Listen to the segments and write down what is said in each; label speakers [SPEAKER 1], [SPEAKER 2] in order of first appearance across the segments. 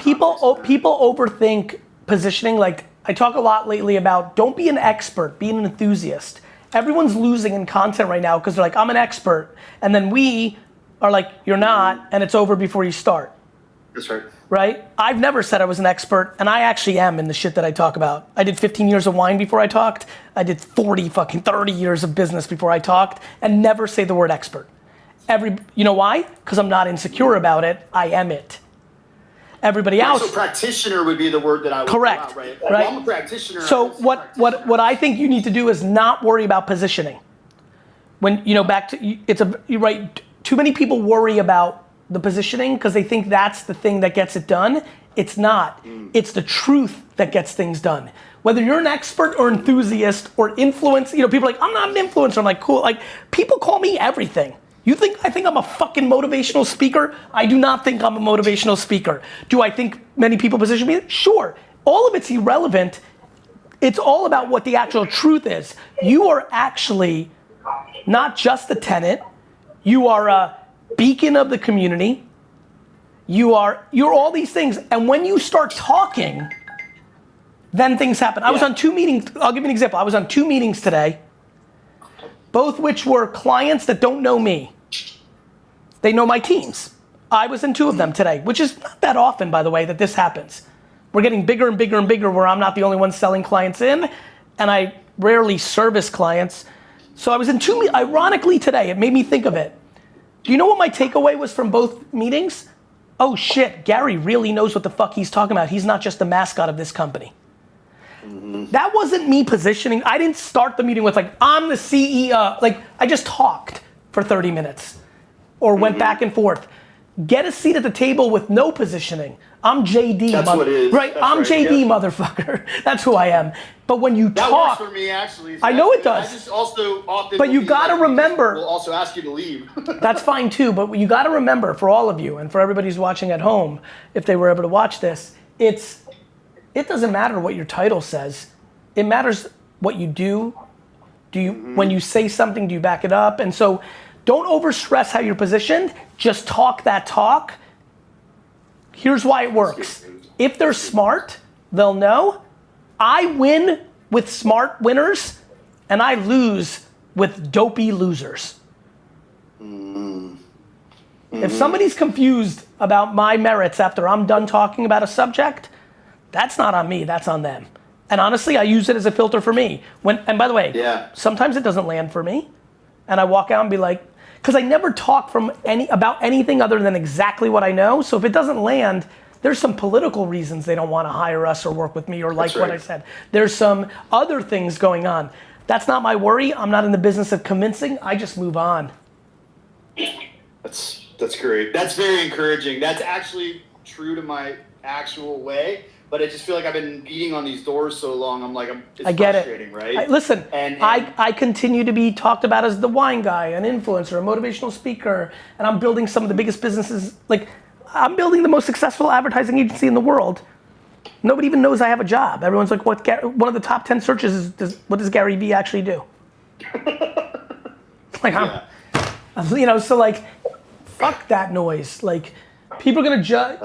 [SPEAKER 1] people overthink positioning. Like I talk a lot lately about don't be an expert, be an enthusiast. Everyone's losing in content right now because they're like, I'm an expert. And then we are like, you're not, and it's over before you start.
[SPEAKER 2] That's right.
[SPEAKER 1] Right? I've never said I was an expert, and I actually am in the shit that I talk about. I did 15 years of wine before I talked. I did 30 years of business before I talked, and never say the word expert. You know why? Because I'm not insecure about it. I am it. Everybody else.
[SPEAKER 2] So practitioner would be the word that I would
[SPEAKER 1] correct.
[SPEAKER 2] Out, right?
[SPEAKER 1] Right.
[SPEAKER 2] I'm a practitioner.
[SPEAKER 1] So what I think you need to do is not worry about positioning. When you're right. Too many people worry about the positioning because they think that's the thing that gets it done. It's not. It's the truth that gets things done. Whether you're an expert or enthusiast or influence, people are like, I'm not an influencer. I'm like, cool. Like people call me everything. I think I'm a fucking motivational speaker? I do not think I'm a motivational speaker. Do I think many people position me? Sure. All of it's irrelevant. It's all about what the actual truth is. You are actually not just a tenant. You are a beacon of the community. You're all these things. And when you start talking, then things happen. I was on 2 meetings. I'll give you an example. I was on 2 meetings today, both which were clients that don't know me. They know my teams. I was in 2 of them today, which is not that often, by the way, that this happens. We're getting bigger and bigger and bigger where I'm not the only one selling clients in, and I rarely service clients. So I was in 2 meetings. Ironically today, it made me think of it. Do you know what my takeaway was from both meetings? Oh shit, Gary really knows what the fuck he's talking about. He's not just the mascot of this company. That wasn't me positioning. I didn't start the meeting with like, I'm the CEO. Like I just talked for 30 minutes or went back and forth. Get a seat at the table with no positioning. I'm JD.
[SPEAKER 2] That's what it is.
[SPEAKER 1] Right,
[SPEAKER 2] That's
[SPEAKER 1] I'm
[SPEAKER 2] right.
[SPEAKER 1] JD,
[SPEAKER 2] Yep.
[SPEAKER 1] motherfucker. That's who I am. But when you
[SPEAKER 2] that
[SPEAKER 1] talk,
[SPEAKER 2] works for me actually. So
[SPEAKER 1] I know it
[SPEAKER 2] good.
[SPEAKER 1] does.
[SPEAKER 2] I just also often.
[SPEAKER 1] But you gotta remember.
[SPEAKER 2] We'll also ask you to leave.
[SPEAKER 1] That's fine too, but you gotta remember for all of you and for everybody who's watching at home, if they were able to watch this, it doesn't matter what your title says. It matters what you do. When you say something, do you back it up? And so don't overstress how you're positioned. Just talk that talk. Here's why it works. If they're smart, they'll know. I win with smart winners and I lose with dopey losers. If somebody's confused about my merits after I'm done talking about a subject, that's not on me, that's on them. And honestly, I use it as a filter for me. And by the way, sometimes it doesn't land for me. And I walk out and be like, because I never talk about anything other than exactly what I know. So if it doesn't land, there's some political reasons they don't want to hire us or work with me or like what I said. There's some other things going on. That's not my worry. I'm not in the business of convincing. I just move on.
[SPEAKER 2] That's great. That's very encouraging. That's actually true to my actual way. But I just feel like I've been beating on these doors so long. I'm like, it's
[SPEAKER 1] I get
[SPEAKER 2] frustrating,
[SPEAKER 1] it.
[SPEAKER 2] Right?
[SPEAKER 1] Listen,
[SPEAKER 2] and
[SPEAKER 1] I continue to be talked about as the wine guy, an influencer, a motivational speaker, and I'm building some of the biggest businesses. Like, I'm building the most successful advertising agency in the world. Nobody even knows I have a job. Everyone's like, one of the top 10 searches is, what does GaryVee actually do? Like, so like, fuck that noise. Like, people are gonna judge,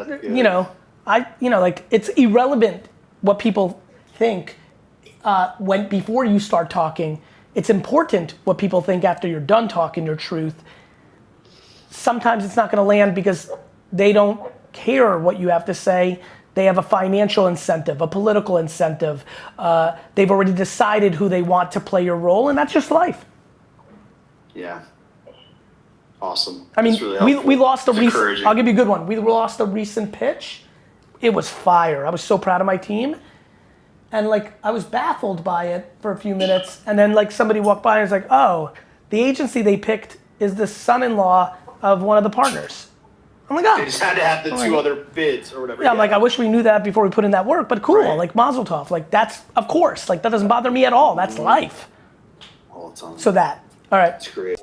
[SPEAKER 1] like it's irrelevant what people think before you start talking. It's important what people think after you're done talking your truth. Sometimes it's not gonna land because they don't care what you have to say. They have a financial incentive, a political incentive. They've already decided who they want to play your role, and that's just life.
[SPEAKER 2] Yeah. Awesome.
[SPEAKER 1] I mean,
[SPEAKER 2] really
[SPEAKER 1] we lost a
[SPEAKER 2] recent,
[SPEAKER 1] I'll give you a good one. We lost a recent pitch. It was fire. I was so proud of my team. And like, I was baffled by it for a few minutes. And then like somebody walked by and was like, oh, the agency they picked is the son-in-law of one of the partners. I'm like, oh.
[SPEAKER 2] They just had to have the 2 other bids or whatever.
[SPEAKER 1] Yeah, I'm like, I wish we knew that before we put in that work, but cool, like Mazel Tov. Like that's, of course, like that doesn't bother me at all. That's life.
[SPEAKER 2] All the time.
[SPEAKER 1] So that, all right.
[SPEAKER 2] That's great.